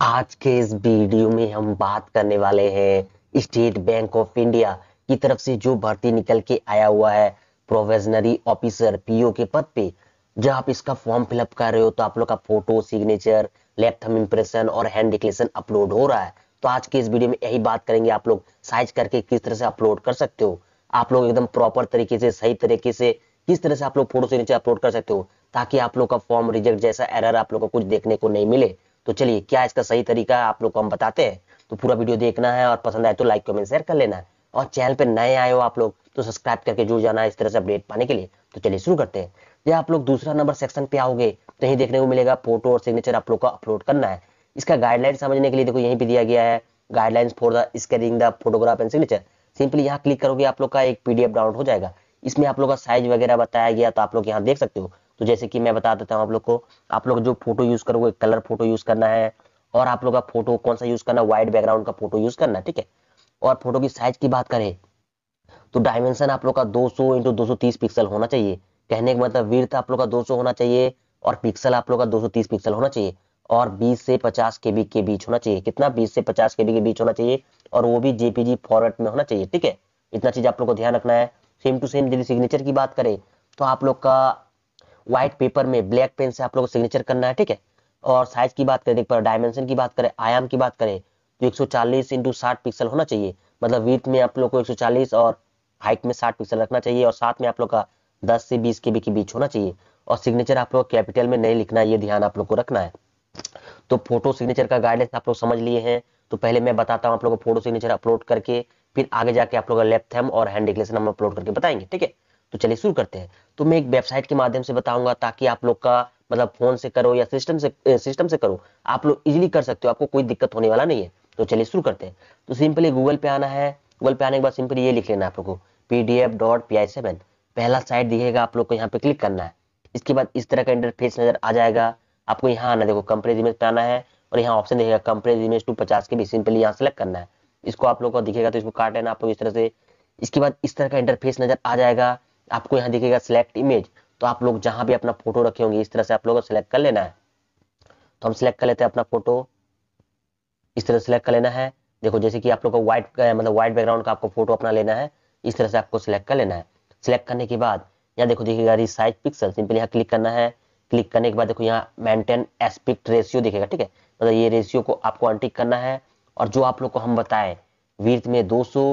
आज के इस वीडियो में हम बात करने वाले हैं स्टेट बैंक ऑफ इंडिया की तरफ से जो भर्ती निकल के आया हुआ है प्रोविजनरी ऑफिसर पीओ के पद पे। जब आप इसका फॉर्म फिलअप कर रहे हो तो आप लोग का photo signature left thumb impression और हैंड डिक्लेरेशन अपलोड हो रहा है। तो आज के इस वीडियो में यही बात करेंगे आप लोग साइज करके किस तरह से अपलोड कर सकते हो। आप लोग एकदम प्रॉपर तरीके से सही तरीके से किस तरह से आप लोग फोटो सिग्नेचर अपलोड कर सकते हो ताकि आप लोग का फॉर्म रिजेक्ट जैसा एरर आप लोग को कुछ देखने को नहीं मिले। तो चलिए क्या इसका सही तरीका है आप लोग को हम बताते हैं। तो पूरा वीडियो देखना है और पसंद आए तो लाइक कमेंट शेयर कर लेना है और चैनल पे नए आए हो आप लोग तो सब्सक्राइब करके जुड़ जाना है इस तरह से अपडेट पाने के लिए। तो चलिए शुरू करते हैं। जब आप लोग दूसरा नंबर सेक्शन पे आओगे तो यही देखने को मिलेगा फोटो और सिग्नेचर आप लोग को अपलोड करना है। इसका गाइडलाइन समझने के लिए देखो यहीं पे दिया गया है guidelines for the scanning the photograph and signature. Simply यहाँ क्लिक करोगे आप लोग का एक पीडीएफ डाउनलोड हो जाएगा। इसमें आप लोग का साइज वगैरह बताया गया तो आप लोग यहाँ देख सकते हो। तो जैसे कि मैं बता देता हूँ आप लोग को, आप लोग जो फोटो यूज करोगे कलर फोटो यूज करना है और आप लोग का फोटो कौन सा यूज करना है, व्हाइट बैकग्राउंड का फोटो यूज करना है, ठीक है। और फोटो की साइज की बात करें तो डायमेंशन आप लोग का 200 इंटू 230 पिक्सल होना चाहिए। कहने का मतलब विड्थ आप लोग का 200 होना चाहिए और पिक्सल आप लोग का 230 पिक्सल होना चाहिए और 20 से 50 केबी के बीच होना चाहिए। कितना? 20 से 50 केबी के बीच होना चाहिए और वो भी जेपीजी फॉर्मेट में होना चाहिए, ठीक है। इतना चीज आप लोग को ध्यान रखना है। सेम टू सेम यदि सिग्नेचर की बात करें तो आप लोग का व्हाइट पेपर में ब्लैक पेन से आप लोग को सिग्नेचर करना है, ठीक है। और साइज की बात करें, डायमेंशन की बात करें, आयाम की बात करें तो 140 इंटू 60 पिक्सल होना चाहिए। मतलब विड्थ में आप लोग को 140 और हाइट में 60 पिक्सल रखना चाहिए और साथ में आप लोग का 10 से 20 केबी के बीच होना चाहिए। और सिग्नेचर आप लोग कैपिटल में नहीं लिखना है, ये ध्यान आप लोग को रखना है। तो फोटो सिग्नेचर का गाइडेंस आप लोग समझ लिए हैं। तो पहले मैं बताता हूँ आप लोग को फोटो सिग्नेचर अपलोड करके, फिर आगे जाके आप लोग का लेफ्ट थंब और हैंड डिक्लेरेशन हम अपलोड करके बताएंगे, ठीक है। तो चलिए शुरू करते हैं। तो मैं एक वेबसाइट के माध्यम से बताऊंगा ताकि आप लोग का मतलब फोन से करो या सिस्टम से करो, आप लोग इजीली कर सकते हो, आपको कोई दिक्कत होने वाला नहीं है। तो चलिए शुरू करते हैं। तो सिंपली गूगल पे आना है। गूगल पे आने के बाद सिंपली ये लिख लेना है आप लोग को pdf.pi7। पहला साइट दिखेगा आप लोग को, यहाँ पे क्लिक करना है। इसके बाद इस तरह का इंटरफेस नजर आ जाएगा। आपको यहाँ आना, देखो कंप्रेस इमेज पे आना है और यहाँ ऑप्शन दिखेगा कंप्रेस इमेज टू 50 के भी। सिंपली यहाँ सेलेक्ट करना है। इसको आप लोग को दिखेगा तो इसको काट लेना आप लोग इस तरह से। इसके बाद इस तरह का इंटरफेस नजर आ जाएगा। आपको यहाँ दिखेगा सिलेक्ट इमेज, तो आप लोग जहां भी अपना फोटो रखे होंगे इस तरह से आप लोगों को सिलेक्ट कर लेना है। तो हम सिलेक्ट कर लेते हैं अपना फोटो, इस तरह सिलेक्ट कर लेना है। देखो जैसे कि आप लोग को व्हाइट मतलब व्हाइट बैकग्राउंड का आपको फोटो अपना लेना है, इस तरह से आपको सिलेक्ट कर लेना है। सिलेक्ट करने के बाद यहाँ देखो दिखेगा रिसाइज पिक्सल, सिंपली यहाँ क्लिक करना है। क्लिक करने के बाद देखो यहाँ मेंटेन एस्पेक्ट रेशियो दिखेगा, ठीक है। मतलब ये रेशियो को आपको अनटिक करना है और जो आप लोग को हम बताएं विड्थ में 200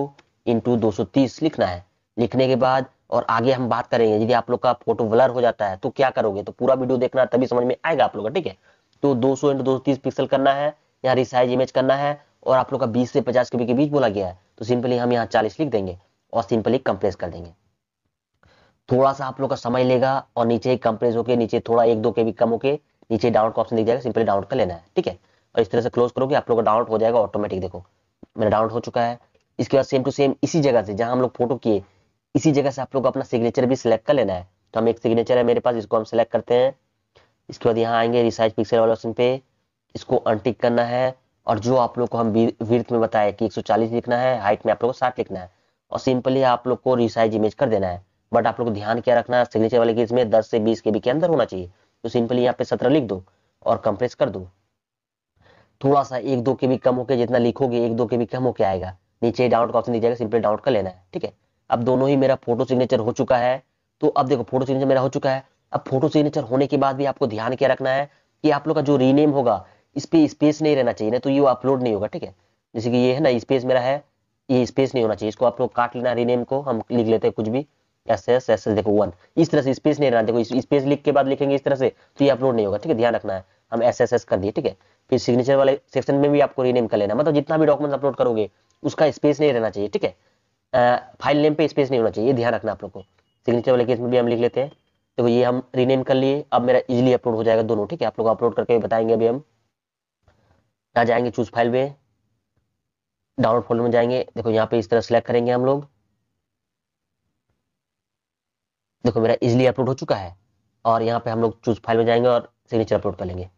इंटू 230 लिखना है। लिखने के बाद और आगे हम बात करेंगे यदि आप लोग का फोटो ब्लर हो जाता है तो क्या करोगे, तो पूरा वीडियो देखना तभी समझ में आएगा आप लोग का, ठीक है। तो 200 इंटू 230 पिक्सल करना है, यहाँ रिसाइज इमेज करना है और आप लोग का 20 से 50 के बीच बोला गया है तो सिंपली हम यहाँ 40 लिख देंगे और सिंपली कंप्रेस कर देंगे। थोड़ा सा आप लोग का समय लेगा और नीचे कंप्रेस होके नीचे थोड़ा 1-2 के भी कम होके नीचे डाउनलोड का ऑप्शन दिख जाएगा, सिंपली डाउनलोड कर लेना है, ठीक है। और इस तरह से क्लोज करोगे आप लोग का डाउनलोड हो जाएगा ऑटोमेटिक। देखो मेरा डाउनलोड हो चुका है। इसके बाद सेम टू सेम इसी जगह से जहां हम लोग फोटो किए इसी जगह से आप लोग अपना सिग्नेचर भी सिलेक्ट कर लेना है। तो हम एक सिग्नेचर है मेरे पास, इसको हम सिलेक्ट करते हैं। इसके बाद यहाँ आएंगे रिसाइज पिक्सल वाले ऑप्शन पे, इसको अनटिक करना है और जो आप लोग को हम विड्थ में बताया कि 140 लिखना है, हाइट में आप लोग को 60 लिखना है और सिंपली आप लोग को रिसाइज इमेज कर देना है। बट आप लोग को ध्यान क्या रखना है, सिग्नेचर वाले केस में 10 से 20 केबी के अंदर होना चाहिए। तो सिंपली यहाँ पे 17 लिख दो और कंप्रेस कर दो। थोड़ा सा 1-2 के भी कम होके जितना लिखोगे 1-2 के भी कम होके आएगा, नीचे डाउनलोड का ऑप्शन दिख जाएगा, सिंपली डाउनलोड कर लेना है, ठीक है। अब दोनों ही मेरा फोटो सिग्नेचर हो चुका है। तो अब देखो फोटो सिग्नेचर मेरा हो चुका है। अब फोटो सिग्नेचर होने के बाद भी आपको ध्यान क्या रखना है कि आप लोग का जो रीनेम होगा इस पे स्पेस नहीं रहना चाहिए, ना तो ये अपलोड नहीं होगा, ठीक है। जैसे कि ये है ना स्पेस मेरा है, ये स्पेस नहीं होना चाहिए, इसको आप लोग काट लेना। रीनेम को हम लिख लेते हैं कुछ भी एस देखो 1, इस तरह से स्पेस नहीं रहना। देखो स्पेस लिख के बाद लिखेंगे इस तरह से तो ये अपलोड नहीं होगा, ठीक है, ध्यान रखना है। हम एस कर दिए, ठीक है। फिर सिग्नेचर वाले सेक्शन में भी आपको रीनेम कर लेना, मतलब जितना भी डॉक्यूमेंट अपलोड करोगे उसका स्पेस नहीं रहना चाहिए, ठीक है। फाइल नेम पे स्पेस नहीं होना चाहिए, ध्यान रखना आप लोग को। सिग्नेचर वाले केस में भी हम लिख लेते हैं। तो ये हम रीनेम कर लिए, अब मेरा इजीली अपलोड हो जाएगा दोनों, ठीक है। आप लोग अपलोड करके बताएंगे। अभी हम आ जाएंगे चूज फाइल में, डाउनलोड फोल्डर में जाएंगे। देखो यहाँ पे इस तरह सेलेक्ट करेंगे हम लोग। देखो मेरा इजीली अपलोड हो चुका है और यहाँ पे हम लोग चूज फाइल में जाएंगे और सिग्नेचर अपलोड कर लेंगे।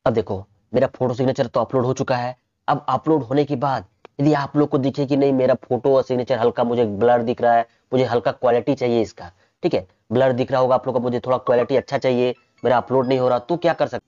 अब देखो मेरा फोटो सिग्नेचर तो अपलोड हो चुका है। अब अपलोड होने के बाद यदि आप लोग को दिखे कि नहीं मेरा फोटो और सिग्नेचर हल्का मुझे ब्लर दिख रहा है, मुझे हल्का क्वालिटी चाहिए इसका, ठीक है, ब्लर दिख रहा होगा आप लोग को, मुझे थोड़ा क्वालिटी अच्छा चाहिए, मेरा अपलोड नहीं हो रहा, तो क्या कर सकते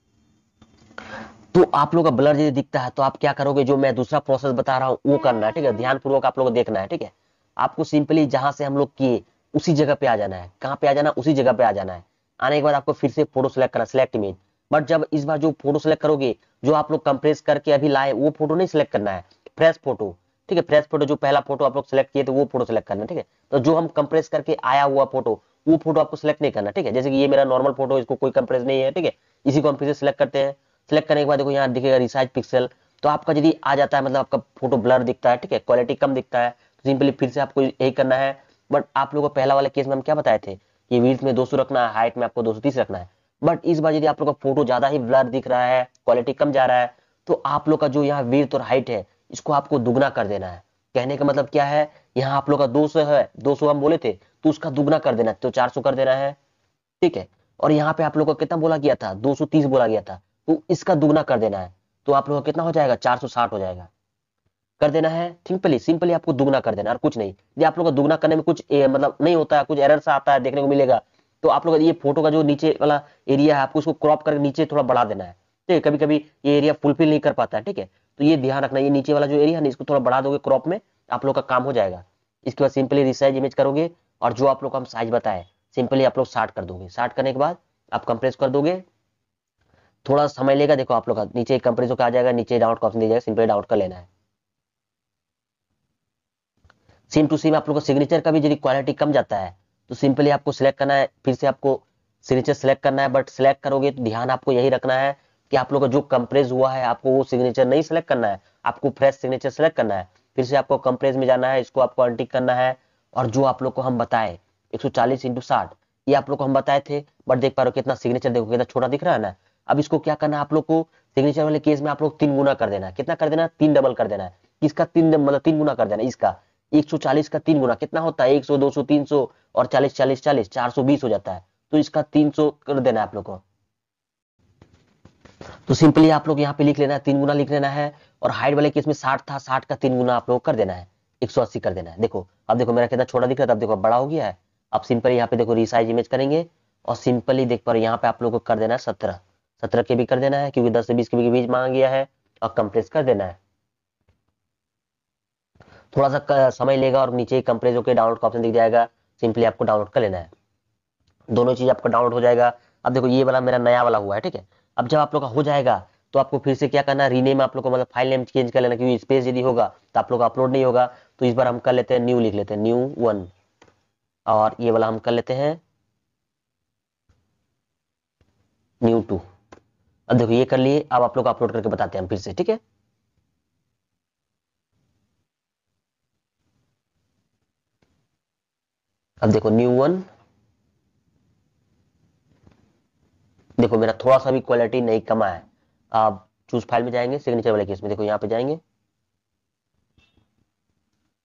तो आप लोग का ब्लर यदि दिखता है तो आप क्या करोगे, जो मैं दूसरा प्रोसेस बता रहा हूँ वो करना है, ठीक है। ध्यान पूर्वक आप लोगों को देखना है, ठीक है। आपको सिंपली जहां से हम लोग किए उसी जगह पे आ जाना है। कहाँ पे आ जाना, उसी जगह पे आ जाना है। आने के बाद आपको फिर से फोटो सेलेक्ट करना, सेलेक्ट इमेज। बट जब इस बार जो फोटो सेलेक्ट करोगे, जो आप लोग कंप्रेस करके अभी लाए वो फोटो नहीं सिलेक्ट करना है, फ्रेश फोटो, ठीक है। फ्रेश फोटो, जो पहला फोटो आप लोग सेलेक्ट किए तो वो फोटो सेलेक्ट करना है, ठीक है। तो जो हम कंप्रेस करके आया हुआ फोटो, वो फोटो आपको सिलेक्ट नहीं करना, ठीक है। जैसे कि ये मेरा नॉर्मल फोटो, इसको कोई कंप्रेस नहीं है, ठीक है। इसी को हम फिर से सिलेक्ट करते हैं। सिलेक्ट करने के बाद देखो यहाँ दिखेगा रिसाइज पिक्सल। तो आपका यदि आ जाता है, मतलब आपका फोटो ब्लर दिखता है, ठीक है, क्वालिटी कम दिखता है, तो सिंपली फिर से आपको यही करना है। बट आप लोगों को पहला वाले केस में हम क्या बताए थे कि विड्थ में 200 रखना है, हाइट में आपको 230 रखना है। बट इस बार यदि आप लोग का फोटो ज्यादा ही ब्लर दिख रहा है, क्वालिटी कम जा रहा है, तो आप लोग का जो यहाँ विड्थ और हाइट है, इसको आपको दुगना कर देना है। कहने का मतलब क्या है, यहाँ आप लोग का 200 है, 200 हम बोले थे, तो उसका दुगना कर देना है, तो 400 कर देना है, ठीक है। और यहाँ पे आप लोग को कितना बोला गया था, 230 बोला गया था, तो इसका दुगना कर देना है। तो आप लोग का कितना हो जाएगा, 460 हो जाएगा, कर देना है। सिंपली सिंपली आपको दुगना कर देना और कुछ नहीं। यदि आप लोग का दुगना करने में कुछ मतलब नहीं होता है, कुछ एरर सा आता है देखने को मिलेगा, तो आप लोग ये फोटो का जो नीचे वाला एरिया है, आपको उसको क्रॉप करके नीचे थोड़ा बढ़ा देना है, ठीक है। कभी कभी ये एरिया फुलफिल नहीं कर पाता है, ठीक है। तो ये ध्यान रखना, ये नीचे वाला जो एरिया है ना, इसको थोड़ा बढ़ा दोगे क्रॉप में, आप लोग का काम हो जाएगा। इसके बाद सिंपली रिसाइज इमेज करोगे, और जो आप लोग को हम साइज बताए सिंपली आप लोग 60 कर दोगे। 60 करने के बाद आप कंप्रेस कर दोगे, थोड़ा समय लेगा। देखो आप लोग का नीचे कंप्रेस होकर आ जाएगा, नीचे डाउनलोड का ऑप्शन दिया जाएगा, सिंपली डाउनलोड कर लेना है। सेम टू सेम आप लोग का सिग्नेचर का भी यदि क्वालिटी कम जाता है, तो सिंपली आपको सिलेक्ट करना है, फिर से आपको सिग्नेचर सेलेक्ट करना है। बट सिलेक्ट करोगे तो ध्यान आपको यही रखना है कि आप लोग का जो कंप्रेस हुआ है, आपको वो सिग्नेचर नहीं सिलेक्ट करना है, आपको फ्रेश सिग्नेचर सेलेक्ट करना है। फिर से आपको कंप्रेस में जाना है, इसको आपको अनटिक करना है। और जो आप लोग को हम बताए 140x60, ये आप लोग को हम बताए थे, बट देख पा रहे हो कितना सिग्नेचर, देखो कितना छोटा दिख रहा है ना। अब इसको क्या करना है आप लोग को, सिग्नेचर वाले केस में आप लोग 3 गुना कर देना है। कितना कर देना है, 3 डबल कर देना है। किसका 3, मतलब 3 गुना कर देना है इसका। 140 का 3 गुना कितना होता है, 100, 200, 300 और 40, 40, 40, 420 हो जाता है। तो इसका 300 कर देना है आप लोग को। तो सिंपली आप लोग यहाँ पे लिख लेना है, 3 गुना लिख लेना है। और हाइट वाले केस में 60 था, 60 का 3 गुना आप लोग कर देना है, 180 कर देना है। देखो अब देखो मेरा कितना छोटा दिख रहा था, अब देखो बड़ा हो गया है। अब सिंपली यहाँ पे देखो रिसाइज इमेज करेंगे, और सिंपली देख पा रहे यहाँ पे आप लोग को कर देना है 17, 17 के भी कर देना है, क्योंकि 10 से 20 के बीच मांगा गया है। और कंप्रेस कर देना है। थोड़ा सा समय लेगा, और नीचे कंप्रेस होकर डाउनलोड का ऑप्शन दिख जाएगा, सिंपली आपको डाउनलोड कर लेना है। दोनों चीज आपका डाउनलोड हो जाएगा। अब देखो ये वाला मेरा नया वाला हुआ है, ठीक है। अब जब आप लोग का हो जाएगा, तो आपको फिर से क्या करना है, रीनेम आप लोग को, मतलब फाइल नेम चेंज कर लेना, क्योंकि स्पेस यदि होगा तो आप लोग का अपलोड नहीं होगा। तो इस बार हम कर लेते हैं न्यू, लिख लेते हैं New1। और ये वाला हम कर लेते हैं New2। अब देखो ये कर लिए, अब आप लोग अपलोड करके बताते हैं हम फिर से, ठीक है। अब देखो New1, देखो मेरा थोड़ा सा भी क्वालिटी नहीं कमा है। आप चूज फाइल में जाएंगे, सिग्नेचर वाले केस में देखो यहाँ पे जाएंगे।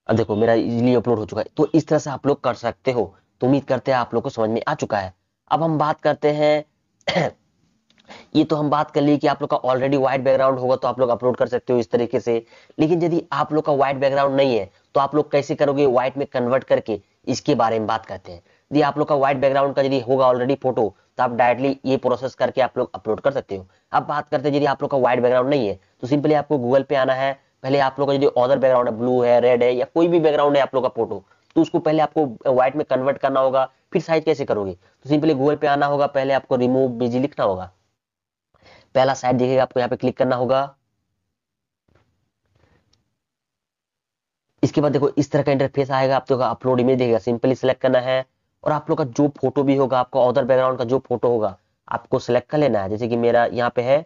अब देखो मेरा इजीली अपलोड हो चुका है। तो इस तरह से आप लोग कर सकते हो। तो उम्मीद करते हैं आप लोग को समझ में आ चुका है। अब हम बात करते हैं ये तो हम बात कर ली कि आप लोग का ऑलरेडी व्हाइट बैकग्राउंड होगा तो आप लोग अपलोड कर सकते हो इस तरीके से। लेकिन यदि आप लोग का व्हाइट बैकग्राउंड नहीं है, तो आप लोग कैसे करोगे व्हाइट में कन्वर्ट करके, इसके बारे में बात करते हैं। यदि आप लोग का व्हाइट बैकग्राउंड का यदि होगा ऑलरेडी फोटो, तो आप डायरेक्टली ये प्रोसेस करके आप लोग अपलोड कर सकते हो। अब बात करते हैं यदि आप लोग का व्हाइट बैकग्राउंड नहीं है, तो सिंपली आपको गूगल पे आना है। पहले आप लोग का यदि अदर बैकग्राउंड है, ब्लू है, रेड है, या कोई भी बैकग्राउंड है आप लोग का फोटो, तो उसको पहले आपको व्हाइट में कन्वर्ट करना होगा। फिर साइज कैसे करोगे, तो सिंपली गूगल पे आना होगा, पहले आपको रिमूव बीजी लिखना होगा, पहला साइट दिखेगा, आपको यहाँ पे क्लिक करना होगा। इसके बाद देखो इस तरह का इंटरफेस आएगा, आप लोग का अपलोड इमेज देगा, सिंपली सिलेक्ट करना है। और आप लोग का जो फोटो भी होगा, आपका अदर बैकग्राउंड का जो फोटो होगा, आपको सिलेक्ट कर लेना है। जैसे कि मेरा यहाँ पे है,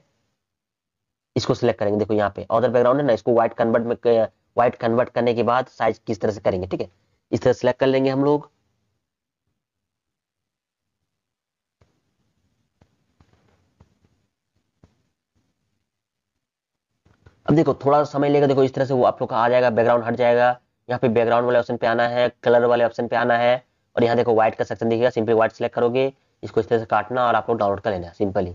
इसको सिलेक्ट करेंगे। देखो यहाँ पे अदर बैकग्राउंड है ना, इसको व्हाइट कन्वर्ट करने के बाद साइज किस तरह से करेंगे, ठीक है। इस तरह सिलेक्ट कर लेंगे हम लोग। अब देखो थोड़ा समय लेगा, देखो इस तरह से वो आप लोग का आ जाएगा, बैकग्राउंड हट जाएगा। यहाँ पे बैकग्राउंड वाले ऑप्शन पे आना है, कलर वाले ऑप्शन पे आना है, और यहाँ देखो व्हाइट का सेक्शन दिखेगा, सिंपली व्हाइट सिलेक्ट करोगे, इसको इस तरह से काटना और आप लोग डाउनलोड कर लेना सिंपली।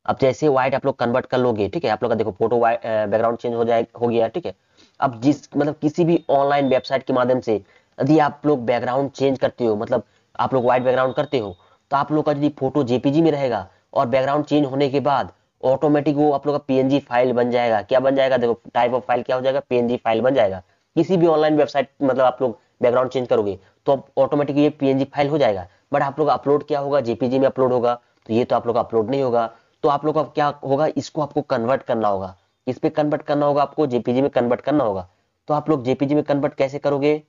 अब जैसे व्हाइट आप लोग कन्वर्ट कर लोगे, ठीक है, आप लोग का देखो फोटो व्हाइट बैकग्राउंड चेंज हो गया, ठीक है। अब जिस मतलब किसी भी ऑनलाइन वेबसाइट के माध्यम से यदि आप लोग बैकग्राउंड चेंज करते हो, मतलब आप लोग व्हाइट बैकग्राउंड करते हो, तो आप लोग का यदि फोटो जेपीजी में रहेगा और बैकग्राउंड चेंज होने के बाद ऑटोमेटिक वो आप लोग का पीएनजी फाइल बन जाएगा। क्या बन जाएगा, देखो टाइप ऑफ फाइल क्या हो जाएगा, पीएनजी फाइल बन जाएगा। किसी भी ऑनलाइन वेबसाइट मतलब आप लोग बैकग्राउंड चेंज करोगे तो ऑटोमेटिक ये पीएनजी फाइल हो जाएगा। बट आप लोग अपलोड क्या होगा, जेपीजी में अपलोड होगा। तो ये तो आप लोग अपलोड नहीं होगा। तो आप लोग का क्या होगा, इसको आपको कन्वर्ट करना होगा। इस पे कन्वर्ट करना होगा, आपको जेपीजी में कन्वर्ट करना होगा। तो आप लोग जेपीजी में कन्वर्ट कैसे करोगे,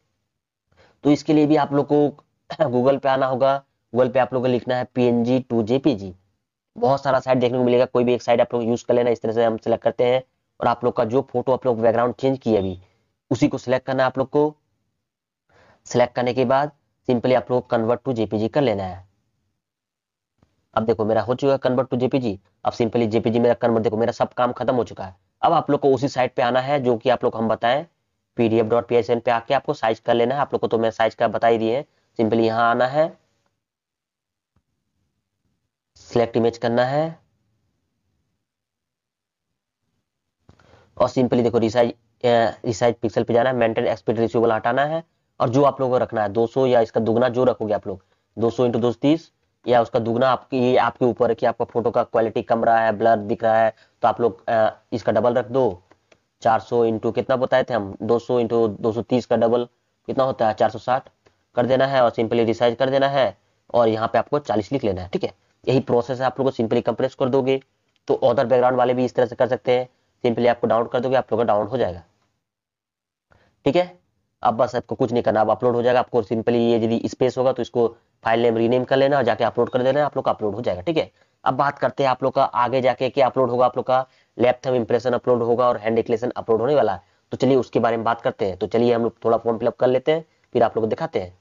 तो इसके लिए भी आप लोग को गूगल पे आना होगा। गूगल पे आप लोग को लिखना है पीएनजी टू जेपीजी। बहुत सारा साइट देखने को मिलेगा, कोई भी एक साइट आप लोग यूज कर लेना। इस तरह से हम सिलेक्ट करते हैं और आप लोग का जो फोटो आप लोग बैकग्राउंड चेंज किए अभी उसी को सिलेक्ट करना है आप लोग को। सिलेक्ट करने के बाद सिंपली आप लोग कन्वर्ट टू जेपीजी कर लेना है। अब देखो मेरा हो चुका है कन्वर्ट टू जेपीजी। अब सिंपली जेपीजी मेरा कन्वर्ट, देखो मेरा सब काम खत्म हो चुका है। अब आप लोग को उसी साइट पे आना है जो कि आप लोग हम बताएं, pdf.psn पे आके आपको साइज कर लेना है। आप लोग को तो मैं साइज का बता ही दिए। सिंपली यहाँ आना है, सिलेक्ट इमेज करना है और सिंपली देखो रिसाइज रिसाइज पिक्सल पे जाना है, मेंटेन एक्सपेक्ट रेशियो वाला हटाना है। और जो आप लोगों को रखना है 200 या इसका दुगना जो रखोगे आप लोग 200 × 230 या उसका दुगना, आपकी ये आपके ऊपर है कि आपका फोटो का क्वालिटी कम रहा है, ब्लर दिख रहा है, तो आप लोग इसका डबल रख दो। 400 इंटू कितना बताए थे हम, 200 × 230 का डबल कितना होता है 460 कर देना है और सिंपली रिसाइज कर देना है। और यहाँ पे आपको 40 लिख लेना है। ठीक है, यही प्रोसेस है। आप लोग को सिंपली कंप्रेस कर दोगे तो अदर बैकग्राउंड वाले भी इस तरह से कर सकते हैं। सिंपली आपको डाउनलोड कर दोगे, आप लोग का डाउनलोड हो जाएगा। ठीक है, अब बस आपको कुछ नहीं करना, अब अपलोड हो जाएगा। आपको सिंपली ये यदि स्पेस होगा तो इसको फाइल नेम रीनेम कर लेना और जाके अपलोड कर देना, आप लोग का अपलोड हो जाएगा। ठीक है, अब बात करते हैं आप लोग का आगे जाके क्या अपलोड होगा। आप लोग का लैब थंब इंप्रेशन अपलोड होगा और हैंड डिक्लेरेशन अपलोड होने वाला है। तो चलिए उसके बारे में बात करते हैं। तो चलिए हम लोग थोड़ा फॉर्म फिलअप कर लेते हैं, फिर आप लोग को दिखाते हैं।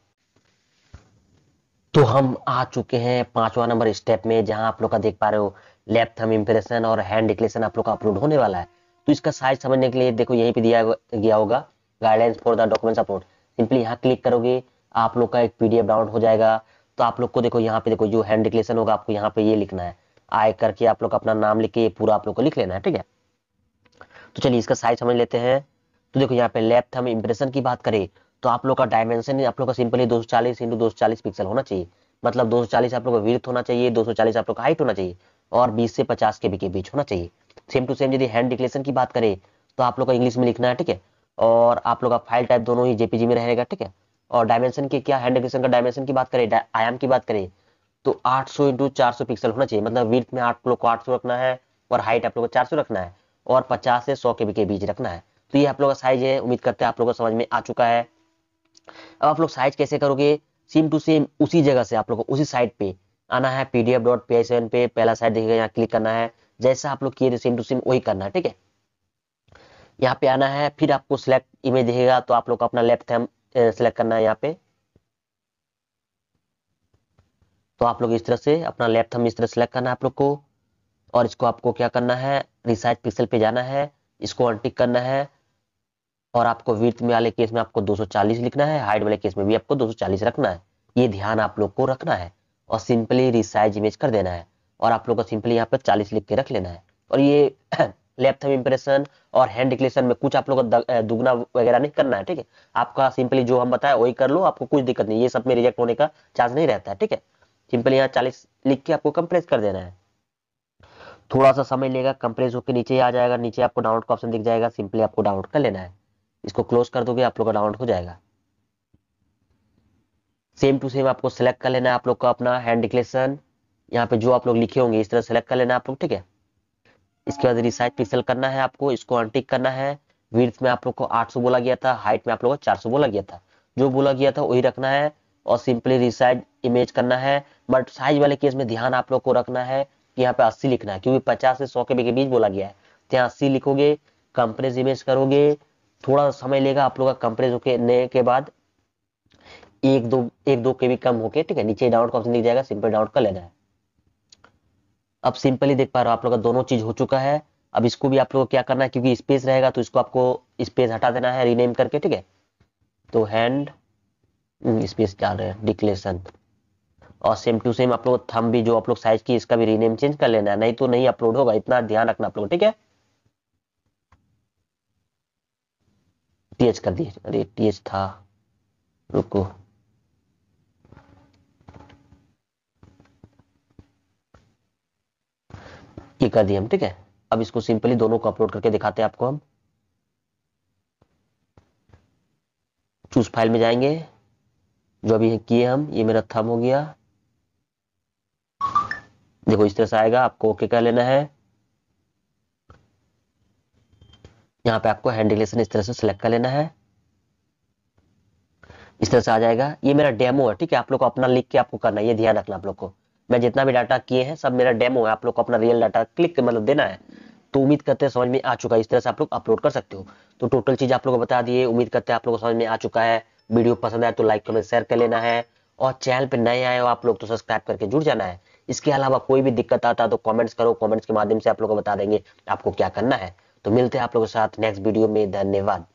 तो हम आ चुके हैं 5वां नंबर स्टेप में, जहां आप लोग का देख पा रहे हो लैब थंब इंप्रेशन और हैंड डिक्लेरेशन आप लोग का अपलोड होने वाला है। तो इसका साइज समझने के लिए देखो यहीं पे दिया गया होगा guidelines for the documents upload. Simply यहाँ क्लिक करोगे, आप लोग का एक पीडीएफ डाउनलोड हो जाएगा। तो आप लोग को देखो यहाँ पे देखो जो हैंड डिक्लेरेशन होगा आपको यहाँ पे ये लिखना है, आय करके आप लोग अपना नाम लिख के ये पूरा आप लोग को लिख लेना है। ठीक है, तो चलिए इसका साइज समझ लेते हैं। तो देखो यहाँ पे लैब थंब इंप्रेशन की बात करें तो आप लोग का डायमेंशन आप लोग का सिंपली 240 × 240 पिक्सल होना चाहिए। मतलब 240 आप लोग का विड्थ होना चाहिए, 240 आप लोग का हाइट होना चाहिए और 20 से 50 के बीच होना चाहिए। सेम टू सेम यदि हैंड डिक्लेरेशन की बात करें तो आप लोग का इंग्लिश में लिखना है। ठीक है, और आप लोग का फाइल टाइप दोनों ही जेपीजी में रहेगा। ठीक है, और डायमेंशन की क्या, हैंड डिक्लेरेशन का डायमेंशन की बात करें, आयाम की बात करें तो 800 × 400 पिक्सल होना चाहिए। मतलब विड्थ में आप लोग को 800 रखना है और हाइट आप लोग को 400 रखना है और 50 से 100 के बीच रखना है। तो ये आप लोग का साइज है। उम्मीद करते हैं आप लोगों को समझ में आ चुका है। अब आप लोग साइज कैसे करोगे, सेम टू सेम उसी जगह से आप लोग को उसी साइट पे आना है, pdf.psn पे पहला साइट दिखेगा, यहाँ क्लिक करना है। जैसा आप लोग किए थे सेम टू सेम वही करना है। ठीक है, यहाँ पे आना है, फिर आपको सिलेक्ट इमेज दिखेगा तो आप लोग को अपना लेफ्ट थंब सिलेक्ट करना है यहाँ पे। तो आप लोग इस तरह से अपना लेफ्ट थंब इस तरह सेलेक्ट करना है आप लोग को। और इसको आपको क्या करना है, रिसाइज पिक्सल पे जाना है, इसको अनटिक करना है और आपको विड्थ में वाले केस में आपको 240 लिखना है, हाइट वाले केस में भी आपको 240 रखना है। ये ध्यान आप लोग को रखना है और सिंपली रिसाइज इमेज कर देना है और आप लोग को सिंपली यहाँ पे 40 लिख के रख लेना है। और ये लेफ्ट थंब इंप्रेशन और हैंड डिक्लेरेशन में कुछ आप लोग को दुगना वगैरह नहीं करना है। ठीक है, आपका सिंपली जो हम बताए वही कर लो, आपको कुछ दिक्कत नहीं, ये सब में रिजेक्ट होने का चांस नहीं रहता है। ठीक है, सिंपली यहाँ 40 लिख के आपको कंप्रेस कर देना है। थोड़ा सा समय लेगा, कंप्रेस होकर नीचे आ जाएगा, नीचे आपको डाउनलोड का ऑप्शन दिख जाएगा, सिंपली आपको डाउनलोड कर लेना है। इसको क्लोज कर दोगे, आप लोग का डाउनलोड हो जाएगा। सेम टू सेम आपको सेलेक्ट कर लेना है आप लोग का अपना हैंड डिक्लेरेशन, यहाँ पे जो आप लोग लिखे होंगे इस तरह सेलेक्ट कर लेना है आप लोग। ठीक है, इसके बाद रिसाइज पिक्सल करना है आपको, इसको अनटिक करना है। विड्थ में आप लोग को 800 बोला गया था, हाइट में आप लोग को 400 बोला गया था, जो बोला गया था वही रखना है और सिंपली रिसाइज इमेज करना है। बट साइज वाले केस में ध्यान आप लोग को रखना है कि यहाँ पे 80 लिखना है, क्योंकि 50 से 100 के बीच बोला गया है। तो यहाँ 80 लिखोगे, कंप्रेस इमेज करोगे, थोड़ा समय लेगा आप लोग का कंप्रेस होने के बाद एक दो के भी कम होके। ठीक है, नीचे डाउनलोड का ऑप्शन दिख जाएगा, सिंपल डाउनलोड कर लेना है। अब सिंपली देख पा रहे हो आप लोग का दोनों चीज हो चुका है। अब इसको भी आप लोग को क्या करना है, क्योंकि स्पेस रहेगा तो इसको आपको स्पेस हटा देना है रीनेम करके। ठीक है, तो हैंड स्पेस डाल रहे हैं डिक्लेरेशन और सेम टू सेम आप लोग थंब भी जो आप लोग साइज की इसका भी रीनेम चेंज कर लेना है, नहीं तो नहीं अपलोड होगा, इतना ध्यान रखना आप लोग। ठीक है, टीएच कर दिए, अरे टीएच था, रुको। ये कर दिए हम, ठीक है। अब इसको सिंपली दोनों को अपलोड करके दिखाते हैं आपको हम। चूज फाइल में जाएंगे, जो अभी किए हम, ये मेरा थंब हो गया। देखो इस तरह से आएगा, आपको ओके कर लेना है। यहाँ पे आपको हैंड रिलेशन इस तरह से सिलेक्ट कर लेना है, इस तरह से आ जाएगा। ये मेरा डेमो है, ठीक है। आप लोग को अपना लिख के आपको करना है, ये ध्यान रखना आप लोग को। मैं जितना भी डाटा किए हैं सब मेरा डेमो है, आप लोग को अपना रियल डाटा क्लिक मतलब देना है। तो उम्मीद करते हैं समझ में आ चुका है, इस तरह से आप लोग अपलोड कर सकते हो। तो टोटल चीज आप लोग को बता दिए, उम्मीद करते हैं आप लोग को समझ में आ चुका है। वीडियो पसंद आए तो लाइक कमेंट शेयर कर लेना है, और चैनल पे नए आए हो आप लोग तो सब्सक्राइब करके जुड़ जाना है। इसके अलावा कोई भी दिक्कत आता है तो कमेंट्स करो, कमेंट्स के माध्यम से आप लोग को बता देंगे आपको क्या करना है। तो मिलते हैं आप लोगों के साथ नेक्स्ट वीडियो में, धन्यवाद।